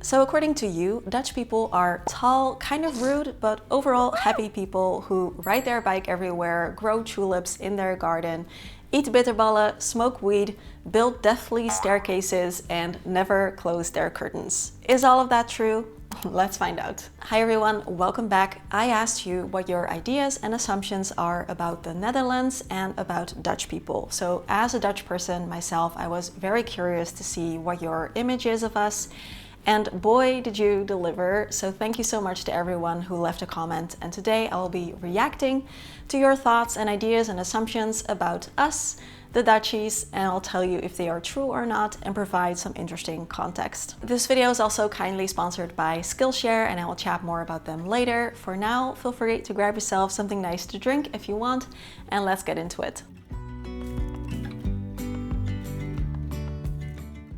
So according to you, Dutch people are tall, kind of rude, but overall happy people who ride their bike everywhere, grow tulips in their garden, eat bitterballen, smoke weed, build deathly staircases, and never close their curtains. Is all of that true? Let's find out. Hi everyone, welcome back. I asked you what your ideas and assumptions are about the Netherlands and about Dutch people. So as a Dutch person myself, I was very curious to see what your image is of us. And boy, did you deliver. So thank you so much to everyone who left a comment. And today I will be reacting to your thoughts and ideas and assumptions about us, the Dutchies, and I'll tell you if they are true or not and provide some interesting context. This video is also kindly sponsored by Skillshare and I will chat more about them later. For now, feel free to grab yourself something nice to drink if you want, and let's get into it.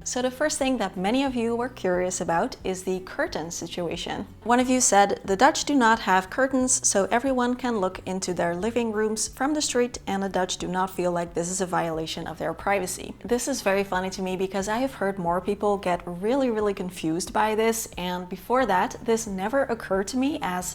So the first thing that many of you were curious about is the curtain situation. One of you said, the Dutch do not have curtains, so everyone can look into their living rooms from the street and the Dutch do not feel like this is a violation of their privacy. This is very funny to me because I have heard more people get really confused by this, and before that, this never occurred to me as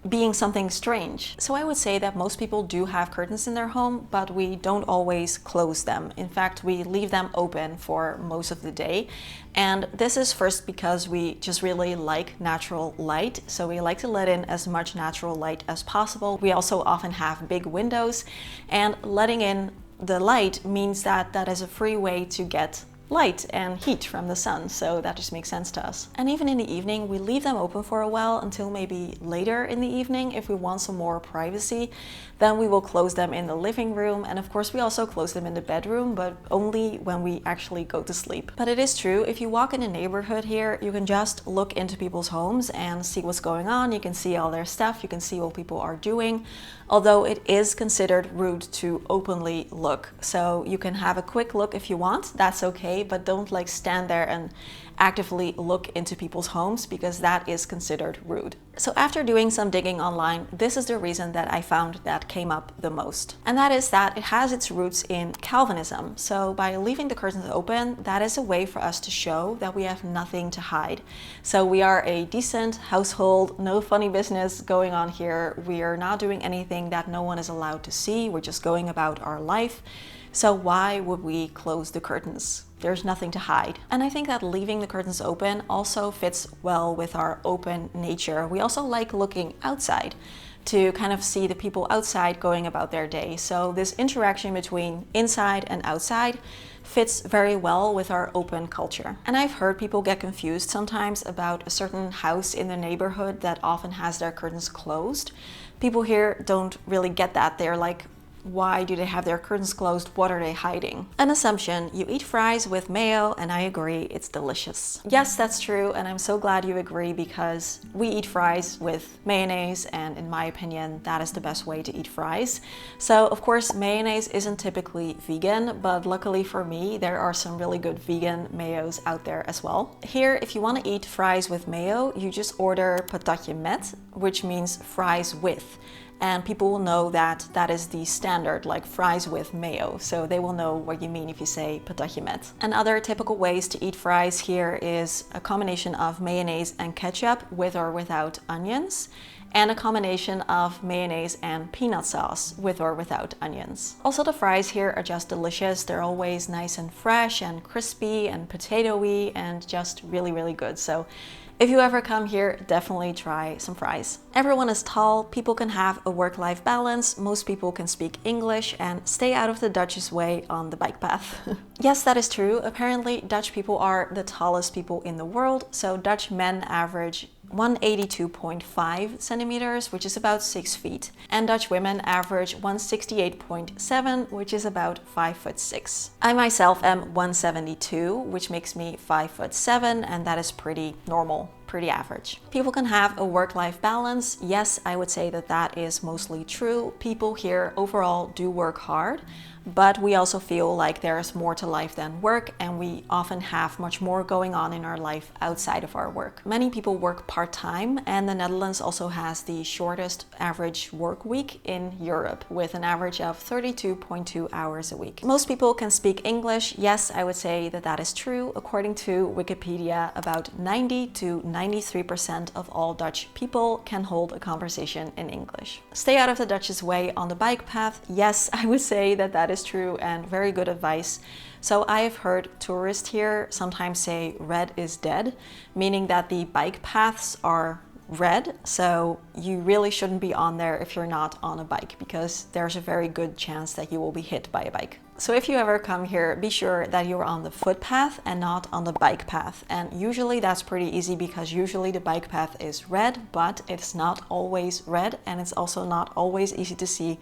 being something strange. So I would say that most people do have curtains in their home, but we don't always close them. In fact, we leave them open for most of the day. And this is first because we just really like natural light. So we like to let in as much natural light as possible. We also often have big windows, and letting in the light means that that is a free way to get light and heat from the sun, so that just makes sense to us. And even in the evening, we leave them open for a while until maybe later in the evening. If we want some more privacy, then we will close them in the living room, and of course we also close them in the bedroom, but only when we actually go to sleep. But it is true, if you walk in the neighborhood here, you can just look into people's homes and see what's going on. You can see all their stuff, you can see what people are doing, although it is considered rude to openly look. So you can have a quick look if you want, that's okay, but don't like stand there and actively look into people's homes because that is considered rude. So after doing some digging online, this is the reason that I found that came up the most. And that is that it has its roots in Calvinism. So by leaving the curtains open, that is a way for us to show that we have nothing to hide. So we are a decent household, no funny business going on here. We are not doing anything that no one is allowed to see. We're just going about our life. So why would we close the curtains? There's nothing to hide. And I think that leaving the curtains open also fits well with our open nature. We also like looking outside to kind of see the people outside going about their day. So this interaction between inside and outside fits very well with our open culture. And I've heard people get confused sometimes about a certain house in the neighborhood that often has their curtains closed. People here don't really get that. They're like, why do they have their curtains closed? What are they hiding? An assumption, you eat fries with mayo, and I agree, it's delicious. Yes, that's true, and I'm so glad you agree because we eat fries with mayonnaise, and in my opinion, that is the best way to eat fries. So of course, mayonnaise isn't typically vegan, but luckily for me, there are some really good vegan mayos out there as well. Here, if you want to eat fries with mayo, you just order patatje met, which means fries with. And people will know that that is the standard, like fries with mayo. So they will know what you mean if you say patatje met. And other typical ways to eat fries here is a combination of mayonnaise and ketchup with or without onions, and a combination of mayonnaise and peanut sauce with or without onions. Also, the fries here are just delicious. They're always nice and fresh and crispy and potatoey and just really good. So if you ever come here, definitely try some fries. Everyone is tall, people can have a work-life balance, most people can speak English, and stay out of the Dutch's way on the bike path. Yes, that is true. Apparently, Dutch people are the tallest people in the world, so Dutch men average 182.5 centimeters, which is about 6 feet. And Dutch women average 168.7, which is about 5'6". I myself am 172, which makes me 5'7", and that is pretty normal. pretty average. People can have a work-life balance. Yes, I would say that that is mostly true. People here overall do work hard, but we also feel like there's more to life than work, and we often have much more going on in our life outside of our work. Many people work part-time, and the Netherlands also has the shortest average work week in Europe, with an average of 32.2 hours a week. Most people can speak English. Yes, I would say that that is true. According to Wikipedia, about 90 to 93% of all Dutch people can hold a conversation in English. Stay out of the Dutch's way on the bike path. Yes, I would say that that is true and very good advice. So I have heard tourists here sometimes say red is dead, meaning that the bike paths are red, so you really shouldn't be on there if you're not on a bike, because there's a very good chance that you will be hit by a bike. So if you ever come here, be sure that you're on the footpath and not on the bike path. And usually that's pretty easy, because usually the bike path is red, but it's not always red, and it's also not always easy to see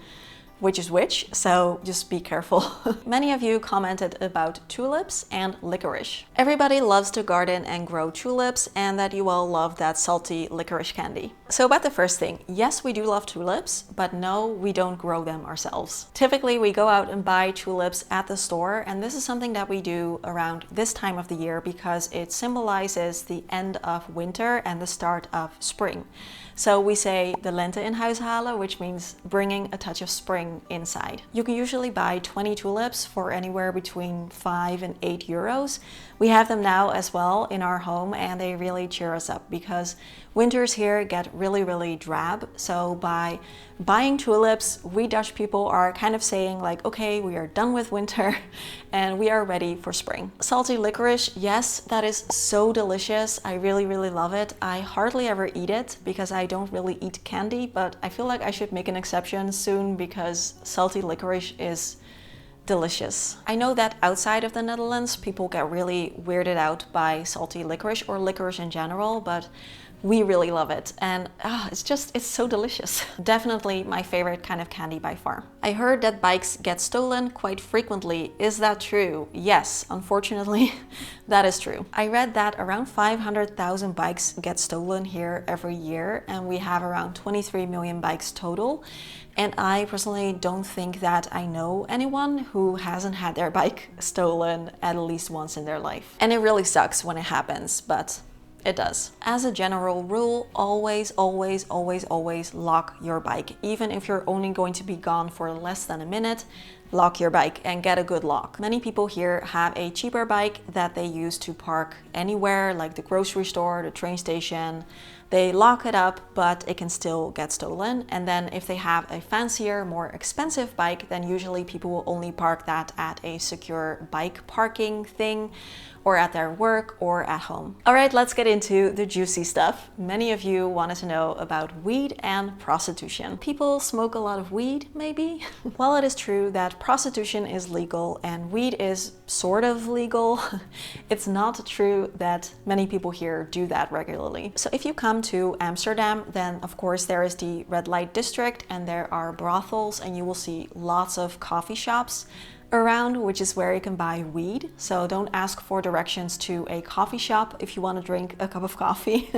which is which, so just be careful. Many of you commented about tulips and licorice. Everybody loves to garden and grow tulips, and that you all love that salty licorice candy. So about the first thing, yes, we do love tulips, but no, we don't grow them ourselves. Typically, we go out and buy tulips at the store, and this is something that we do around this time of the year because it symbolizes the end of winter and the start of spring. So we say de lente in huis halen, which means bringing a touch of spring inside. You can usually buy 20 tulips for anywhere between 5 and 8 euros. We have them now as well in our home, and they really cheer us up because winters here get really drab. So by buying tulips, we Dutch people are kind of saying like, okay, we are done with winter and we are ready for spring. Salty licorice, yes, that is so delicious. I really love it. I hardly ever eat it because I don't really eat candy, but I feel like I should make an exception soon because salty licorice is delicious. I know that outside of the Netherlands, people get really weirded out by salty licorice or licorice in general, but we really love it, and it's so delicious. Definitely my favorite kind of candy by far. I heard that bikes get stolen quite frequently. Is that true? Yes, unfortunately, that is true. I read that around 500,000 bikes get stolen here every year, and we have around 23 million bikes total. And I personally don't think that I know anyone who hasn't had their bike stolen at least once in their life. And it really sucks when it happens, but it does. As a general rule, always lock your bike. Even if you're only going to be gone for less than a minute, lock your bike and get a good lock. Many people here have a cheaper bike that they use to park anywhere, like the grocery store, the train station. They lock it up, but it can still get stolen. And then if they have a fancier, more expensive bike, then usually people will only park that at a secure bike parking thing, or at their work or at home. All right, let's get into the juicy stuff. Many of you wanted to know about weed and prostitution. People smoke a lot of weed, maybe? While it is true that prostitution is legal and weed is sort of legal, it's not true that many people here do that regularly. So if you come to Amsterdam, then of course there is the red light district and there are brothels, and you will see lots of coffee shops around, which is where you can buy weed. So don't ask for directions to a coffee shop if you want to drink a cup of coffee.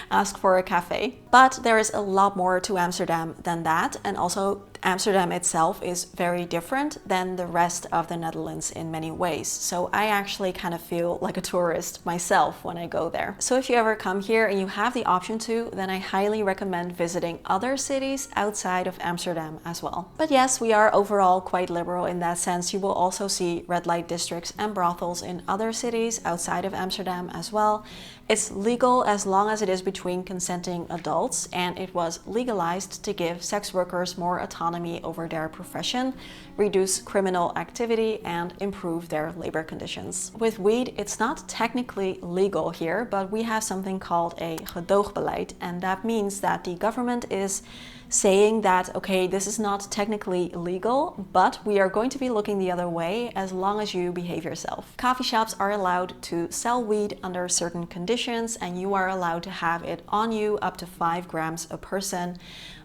Ask for a cafe. But there is a lot more to Amsterdam than that, and also Amsterdam itself is very different than the rest of the Netherlands in many ways. So I actually kind of feel like a tourist myself when I go there. So if you ever come here and you have the option to, then I highly recommend visiting other cities outside of Amsterdam as well. But yes, we are overall quite liberal in that sense. You will also see red light districts and brothels in other cities outside of Amsterdam as well. It's legal as long as it is between consenting adults, and it was legalized to give sex workers more autonomy over their profession, reduce criminal activity, and improve their labor conditions. With weed, it's not technically legal here, but we have something called a gedoogbeleid, and that means that the government is saying that, okay, this is not technically legal, but we are going to be looking the other way as long as you behave yourself. Coffee shops are allowed to sell weed under certain conditions, and you are allowed to have it on you up to 5 grams a person.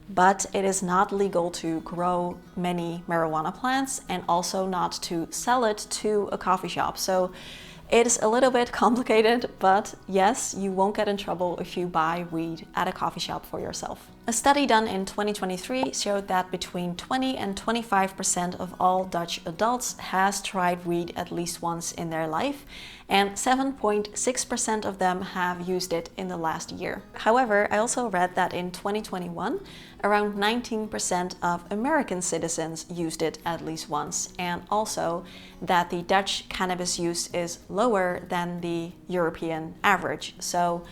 But it is not legal to grow many marijuana plants and also not to sell it to a coffee shop. So It is a little bit complicated, but yes, you won't get in trouble if you buy weed at a coffee shop for yourself. A study done in 2023 showed that between 20 and 25% of all Dutch adults has tried weed at least once in their life, and 7.6% of them have used it in the last year. However, I also read that in 2021, around 19% of American citizens used it at least once, and also that the Dutch cannabis use is lower than the European average. So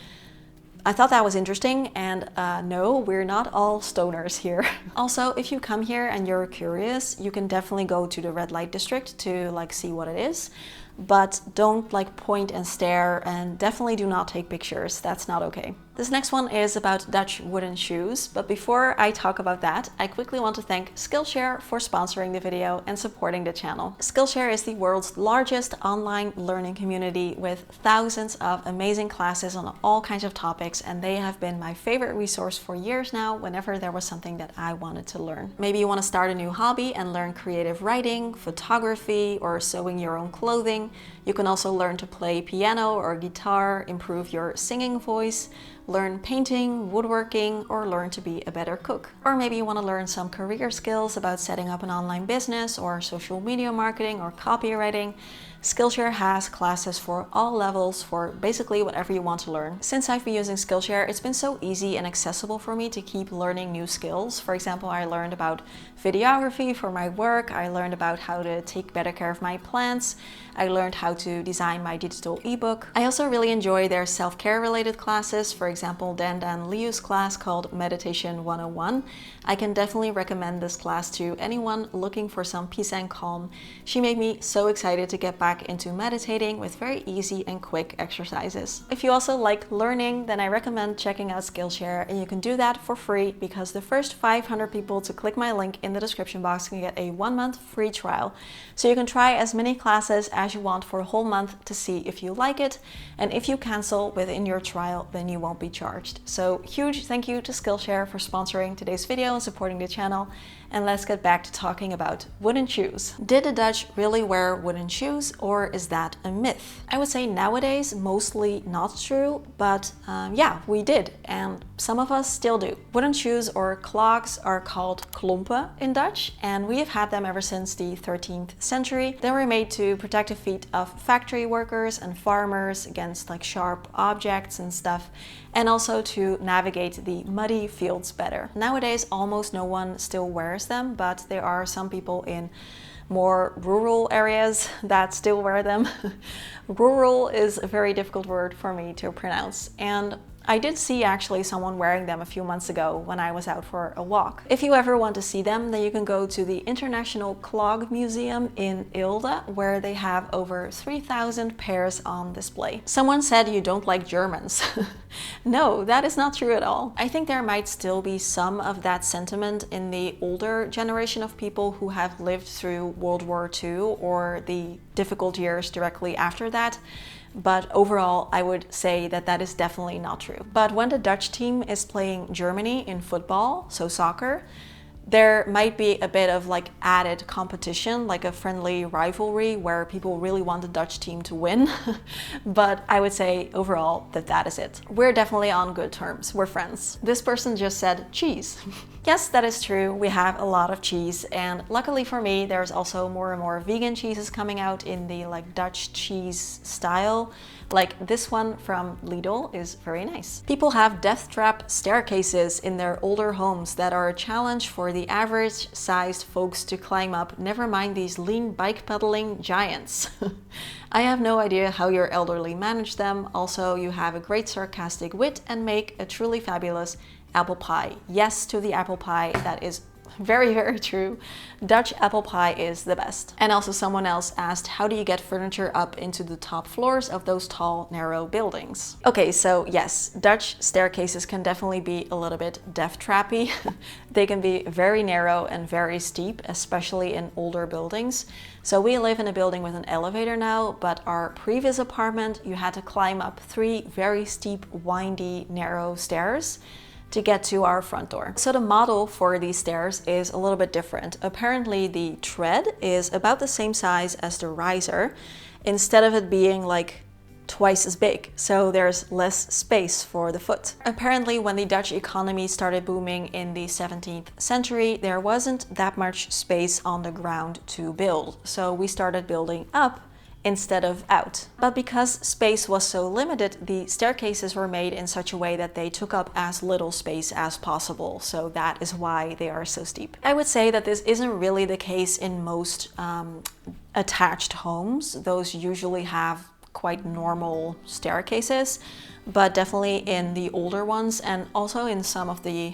I thought that was interesting, and no, we're not all stoners here. Also, if you come here and you're curious, you can definitely go to the red light district to see what it is. But don't point and stare, and definitely do not take pictures. That's not okay. This next one is about Dutch wooden shoes, but before I talk about that, I quickly want to thank Skillshare for sponsoring the video and supporting the channel. Skillshare is the world's largest online learning community with thousands of amazing classes on all kinds of topics, and they have been my favorite resource for years now whenever there was something that I wanted to learn. Maybe you want to start a new hobby and learn creative writing, photography, or sewing your own clothing. You can also learn to play piano or guitar, improve your singing voice, learn painting, woodworking, or learn to be a better cook. Or maybe you want to learn some career skills about setting up an online business or social media marketing or copywriting. Skillshare has classes for all levels for basically whatever you want to learn. Since I've been using Skillshare, it's been so easy and accessible for me to keep learning new skills. For example, I learned about videography for my work. I learned about how to take better care of my plants. I learned how to design my digital ebook. I also really enjoy their self-care related classes. For example, Dan and Liu's class called Meditation 101. I can definitely recommend this class to anyone looking for some peace and calm. She made me so excited to get back into meditating with very easy and quick exercises. If you also like learning, then I recommend checking out Skillshare, and you can do that for free because the first 500 people to click my link in the description box can get a 1-month free trial. So you can try as many classes as you want for a whole month to see if you like it, and if you cancel within your trial, then you won't be charged. So huge thank you to Skillshare for sponsoring today's video and supporting the channel. And let's get back to talking about wooden shoes. Did the Dutch really wear wooden shoes, or is that a myth? I would say nowadays mostly not true, but yeah, we did, and some of us still do. Wooden shoes or clogs are called klompen in Dutch, and we have had them ever since the 13th century. They were made to protect the feet of factory workers and farmers against sharp objects and stuff, and also to navigate the muddy fields better. Nowadays, almost no one still wears them, but there are some people in more rural areas that still wear them. Rural is a very difficult word for me to pronounce, and I did see actually someone wearing them a few months ago when I was out for a walk. If you ever want to see them, then you can go to the International Clog Museum in Eelde, where they have over 3,000 pairs on display. Someone said you don't like Germans. No, that is not true at all. I think there might still be some of that sentiment in the older generation of people who have lived through World War II or the difficult years directly after that. But overall, I would say that that is definitely not true. But when the Dutch team is playing Germany in football, so soccer, there might be a bit of added competition, like a friendly rivalry where people really want the Dutch team to win. But I would say overall that is it. We're definitely on good terms. We're friends. This person just said cheese. Yes, that is true. We have a lot of cheese, and luckily for me, there's also more and more vegan cheeses coming out in the Dutch cheese style. Like this one from Lidl is very nice. People have Deathtrap staircases in their older homes that are a challenge for the average sized folks to climb up, never mind these lean bike pedaling giants. I have no idea how your elderly manage them. Also, you have a great sarcastic wit and make a truly fabulous apple pie. Yes to the apple pie, that is very, very true. Dutch apple pie is the best. And also someone else asked, how do you get furniture up into the top floors of those tall, narrow buildings? Okay, so yes, Dutch staircases can definitely be a little bit death-trappy. They can be very narrow and very steep, especially in older buildings. So we live in a building with an elevator now, but our previous apartment, you had to climb up 3 very steep, windy, narrow stairs. to get to our front door. So the model for these stairs is a little bit different. Apparently the tread is about the same size as the riser, instead of it being like twice as big, so there's less space for the foot. Apparently when the Dutch economy started booming in the 17th century, there wasn't that much space on the ground to build, so we started building up instead of out. But because space was so limited, the staircases were made in such a way that they took up as little space as possible, so that is why they are so steep. I would say that this isn't really the case in most attached homes. Those usually have quite normal staircases, but definitely in the older ones and also in some of the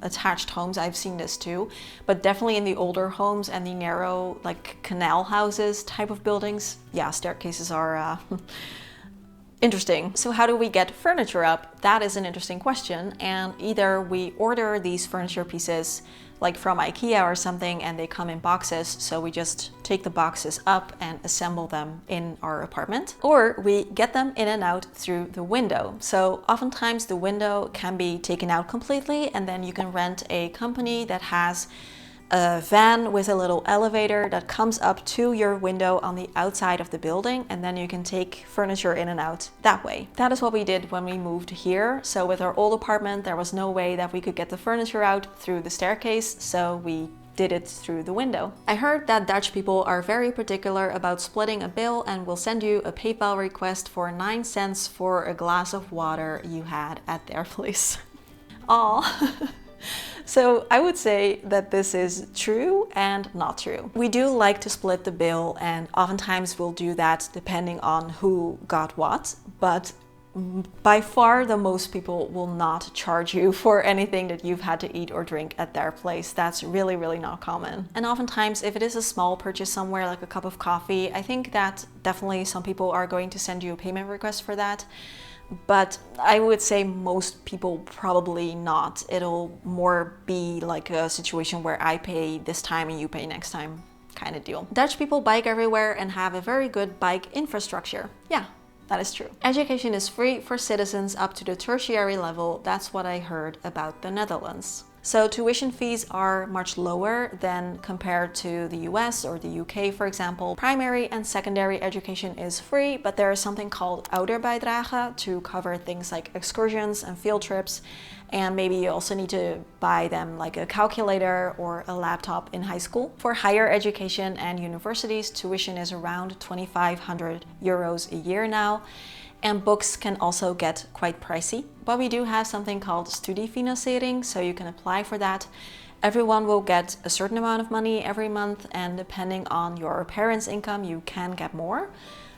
attached homes I've seen this too, but definitely in the older homes and the narrow like canal houses type of buildings, yeah, staircases are interesting. So how do we get furniture up? That is an interesting question, and either we order these furniture pieces like from IKEA or something and they come in boxes, so we just take the boxes up and assemble them in our apartment, or we get them in and out through the window. So oftentimes the window can be taken out completely, and then you can rent a company that has a van with a little elevator that comes up to your window on the outside of the building, and then you can take furniture in and out that way. That is what we did when we moved here. So with our old apartment, there was no way that we could get the furniture out through the staircase, so we did it through the window. I heard that Dutch people are very particular about splitting a bill and will send you a PayPal request for 9 cents for a glass of water you had at their place. Aw. So I would say that this is true and not true. We do like to split the bill, and oftentimes we'll do that depending on who got what, but by far the most people will not charge you for anything that you've had to eat or drink at their place. That's really, really not common. And oftentimes if it is a small purchase somewhere like a cup of coffee, I think that definitely some people are going to send you a payment request for that. But I would say most people probably not. It'll more be like a situation where I pay this time and you pay next time kind of deal. Dutch people bike everywhere and have a very good bike infrastructure. Yeah, that is true. Education is free for citizens up to the tertiary level. That's what I heard about the Netherlands. So tuition fees are much lower than compared to the US or the UK, for example. Primary and secondary education is free, but there is something called ouderbijdrage to cover things like excursions and field trips. And maybe you also need to buy them like a calculator or a laptop in high school. For higher education and universities, tuition is around 2,500 euros a year now. And books can also get quite pricey, but we do have something called studiefinanciering, so you can apply for that. Everyone will get a certain amount of money every month, and depending on your parents' income, you can get more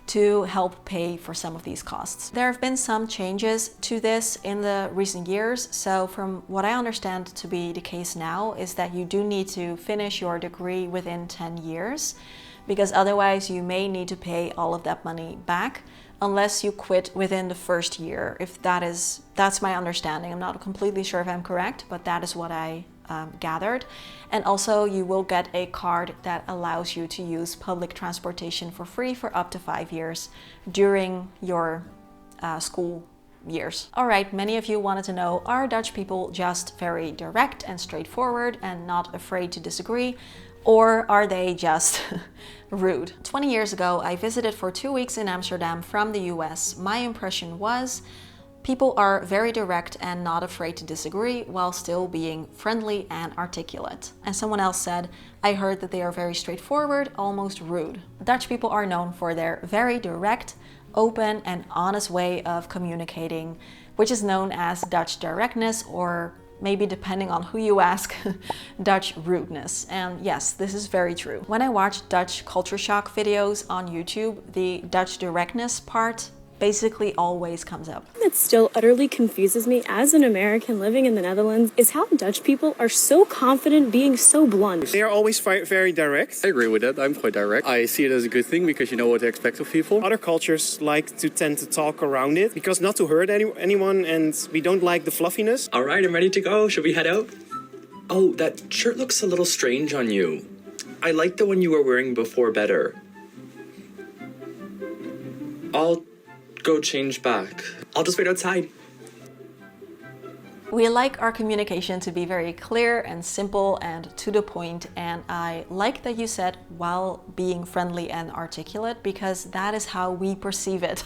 to help pay for some of these costs. There have been some changes to this in the recent years. So from what I understand to be the case now is that you do need to finish your degree within 10 years, because otherwise you may need to pay all of that money back unless you quit within the first year. If that's my understanding. I'm not completely sure if I'm correct, but that is what I gathered. And also you will get a card that allows you to use public transportation for free for up to 5 years during your school years. All right, many of you wanted to know, are Dutch people just very direct and straightforward and not afraid to disagree? Or are they just rude? 20 years ago, I visited for 2 weeks in Amsterdam from the US. My impression was people are very direct and not afraid to disagree while still being friendly and articulate. And someone else said, I heard that they are very straightforward, almost rude. Dutch people are known for their very direct, open and honest way of communicating, which is known as Dutch directness, or maybe depending on who you ask, Dutch rudeness. And yes, this is very true. When I watch Dutch culture shock videos on YouTube, the Dutch directness part basically always comes up. That still utterly confuses me as an American living in the Netherlands is how Dutch people are so confident being so blunt. They are always very direct. I agree with that. I'm quite direct. I see it as a good thing because you know what to expect of people. Other cultures like to tend to talk around it because not to hurt anyone, and we don't like the fluffiness. All right, I'm ready to go. Should we head out? Oh, that shirt looks a little strange on you. I like the one you were wearing before better. I'll go change back. I'll just wait outside. We like our communication to be very clear and simple and to the point, and I like that you said while being friendly and articulate, because that is how we perceive it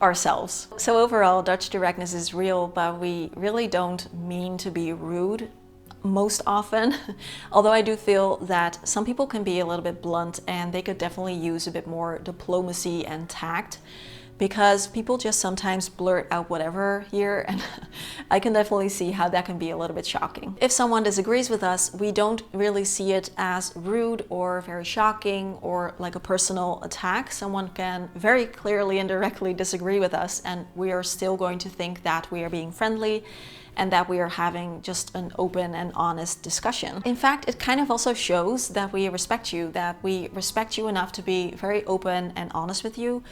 ourselves. So overall, Dutch directness is real, but we really don't mean to be rude most often. Although I do feel that some people can be a little bit blunt and they could definitely use a bit more diplomacy and tact, because people just sometimes blurt out whatever here, and I can definitely see how that can be a little bit shocking. If someone disagrees with us, we don't really see it as rude or very shocking or like a personal attack. Someone can very clearly and directly disagree with us, and we are still going to think that we are being friendly and that we are having just an open and honest discussion. In fact, it kind of also shows that we respect you enough to be very open and honest with you.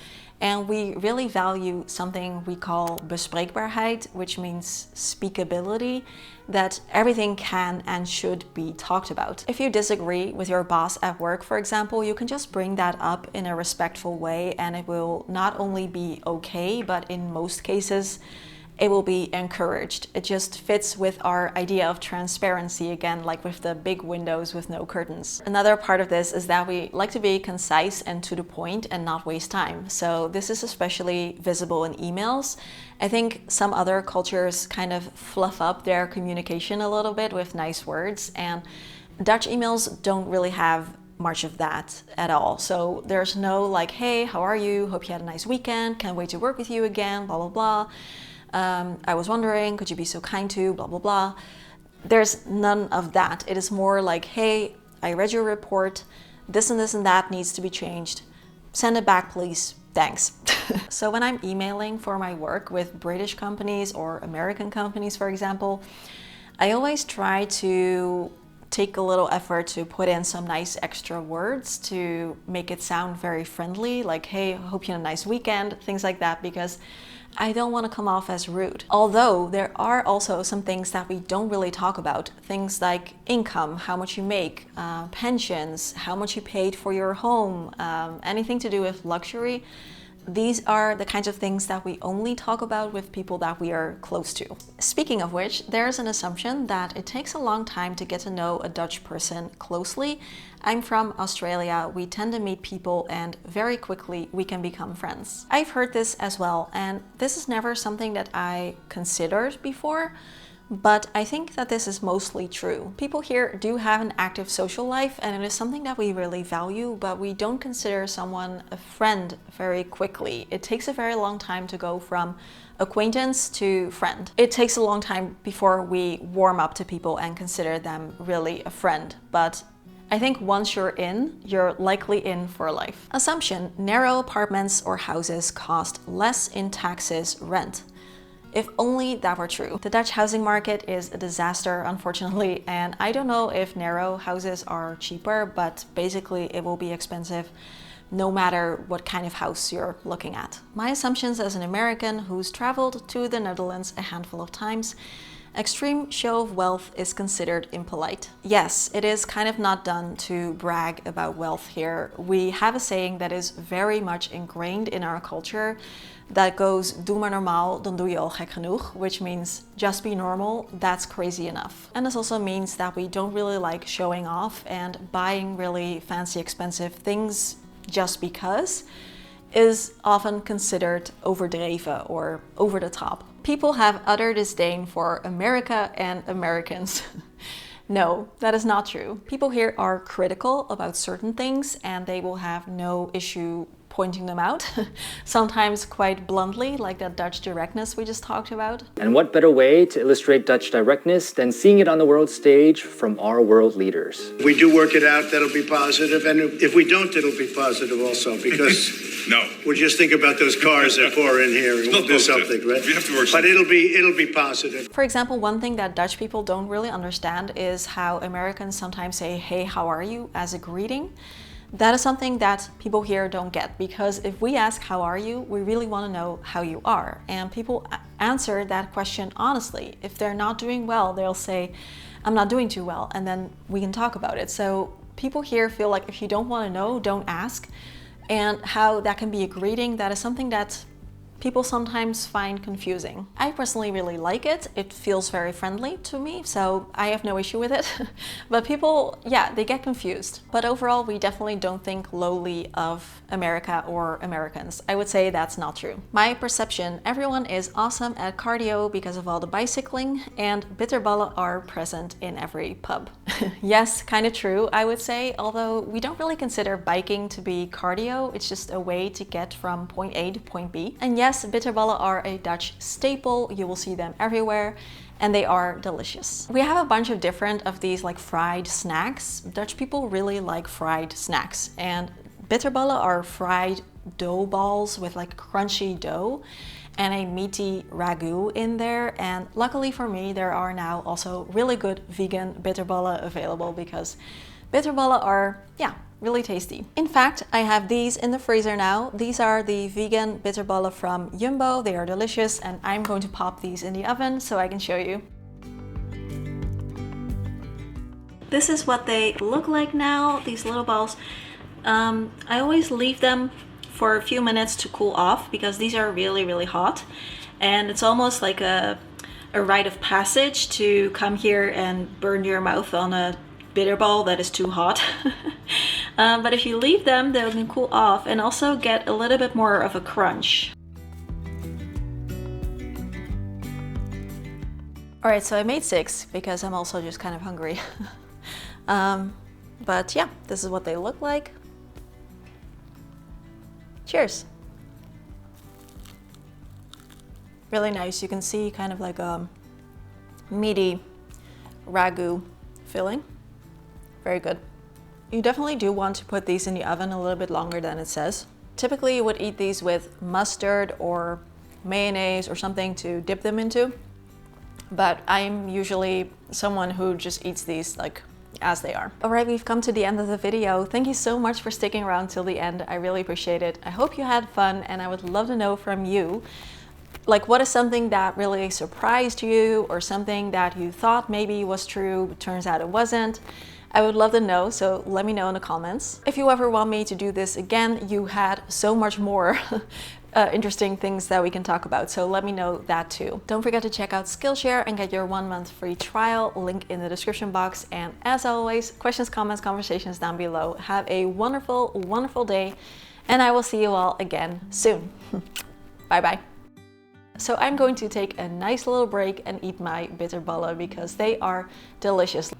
And we really value something we call bespreekbaarheid, which means speakability, that everything can and should be talked about. If you disagree with your boss at work, for example, you can just bring that up in a respectful way, and it will not only be okay, but in most cases, it will be encouraged. It just fits with our idea of transparency again, like with the big windows with no curtains. Another part of this is that we like to be concise and to the point and not waste time. So this is especially visible in emails. I think some other cultures kind of fluff up their communication a little bit with nice words, and Dutch emails don't really have much of that at all. So there's no like, hey, how are you? Hope you had a nice weekend. Can't wait to work with you again, blah, blah, blah. I was wondering, could you be so kind to, blah, blah, blah. There's none of that. It is more like, hey, I read your report. This and this and that needs to be changed. Send it back, please. Thanks. So when I'm emailing for my work with British companies or American companies, for example, I always try to take a little effort to put in some nice extra words to make it sound very friendly, like, hey, hope you had a nice weekend, things like that, because I don't want to come off as rude. Although there are also some things that we don't really talk about. Things like income, how much you make, pensions, how much you paid for your home, anything to do with luxury. These are the kinds of things that we only talk about with people that we are close to. Speaking of which, there's an assumption that it takes a long time to get to know a Dutch person closely. I'm from Australia. We tend to meet people and very quickly we can become friends. I've heard this as well, and this is never something that I considered before. But I think that this is mostly true. People here do have an active social life, and it is something that we really value, but we don't consider someone a friend very quickly. It takes a very long time to go from acquaintance to friend. It takes a long time before we warm up to people and consider them really a friend. But I think once you're in, you're likely in for life. Assumption: narrow apartments or houses cost less in taxes, rent. If only that were true. The Dutch housing market is a disaster, unfortunately, and I don't know if narrow houses are cheaper, but basically it will be expensive no matter what kind of house you're looking at. My assumptions as an American who's traveled to the Netherlands a handful of times: extreme show of wealth is considered impolite. Yes, it is kind of not done to brag about wealth here. We have a saying that is very much ingrained in our culture that goes, doe maar normaal, dan doe je al gek genoeg, which means just be normal, that's crazy enough. And this also means that we don't really like showing off, and buying really fancy expensive things just because is often considered overdreven or over the top. People have utter disdain for America and Americans. No, that is not true. People here are critical about certain things and they will have no issue pointing them out, sometimes quite bluntly, like that Dutch directness we just talked about. And what better way to illustrate Dutch directness than seeing it on the world stage from our world leaders? If we do work it out, that'll be positive, and if we don't, it'll be positive also, because no, we'll just think about those cars that pour in here and we'll do something, right? We have to work. But it'll be positive. For example, one thing that Dutch people don't really understand is how Americans sometimes say, hey, how are you, as a greeting. That is something that people here don't get, because if we ask how are you, we really want to know how you are. And people answer that question honestly. If they're not doing well, they'll say, I'm not doing too well, and then we can talk about it. So people here feel like if you don't want to know, don't ask. And how that can be a greeting, that is something that people sometimes find confusing. I personally really like it. It feels very friendly to me, so I have no issue with it. But people, yeah, they get confused. But overall, we definitely don't think lowly of America or Americans. I would say that's not true. My perception, everyone is awesome at cardio because of all the bicycling, and bitterballen are present in every pub. Yes, kind of true, I would say, although we don't really consider biking to be cardio. It's just a way to get from point A to point B. And yes, bitterballen are a Dutch staple. You will see them everywhere, and they are delicious. We have a bunch of different of these like fried snacks. Dutch people really like fried snacks, and bitterballen are fried dough balls with like crunchy dough and a meaty ragu in there. And luckily for me, there are now also really good vegan bitterballen available because bitterballen are, yeah, really tasty. In fact, I have these in the freezer now. These are the vegan bitterballen from Jumbo. They are delicious, and I'm going to pop these in the oven so I can show you. This is what they look like now, these little balls. I always leave them for a few minutes to cool off because these are really, really hot. And it's almost like a rite of passage to come here and burn your mouth on a bitterball that is too hot. But if you leave them, they can cool off and also get a little bit more of a crunch. Alright, so I made 6 because I'm also just kind of hungry. But yeah, this is what they look like. Cheers! Really nice. You can see kind of like a meaty ragu filling. Very good. You definitely do want to put these in the oven a little bit longer than it says. Typically you would eat these with mustard or mayonnaise or something to dip them into. But I'm usually someone who just eats these like as they are. Alright, we've come to the end of the video. Thank you so much for sticking around till the end. I really appreciate it. I hope you had fun, and I would love to know from you, like, what is something that really surprised you or something that you thought maybe was true but turns out it wasn't. I would love to know, so let me know in the comments. If you ever want me to do this again, you had so much more interesting things that we can talk about, so let me know that too. Don't forget to check out Skillshare and get your 1 month free trial, link in the description box. And as always, questions, comments, conversations down below. Have a wonderful, wonderful day, and I will see you all again soon. Bye bye. So I'm going to take a nice little break and eat my bitterballen because they are delicious.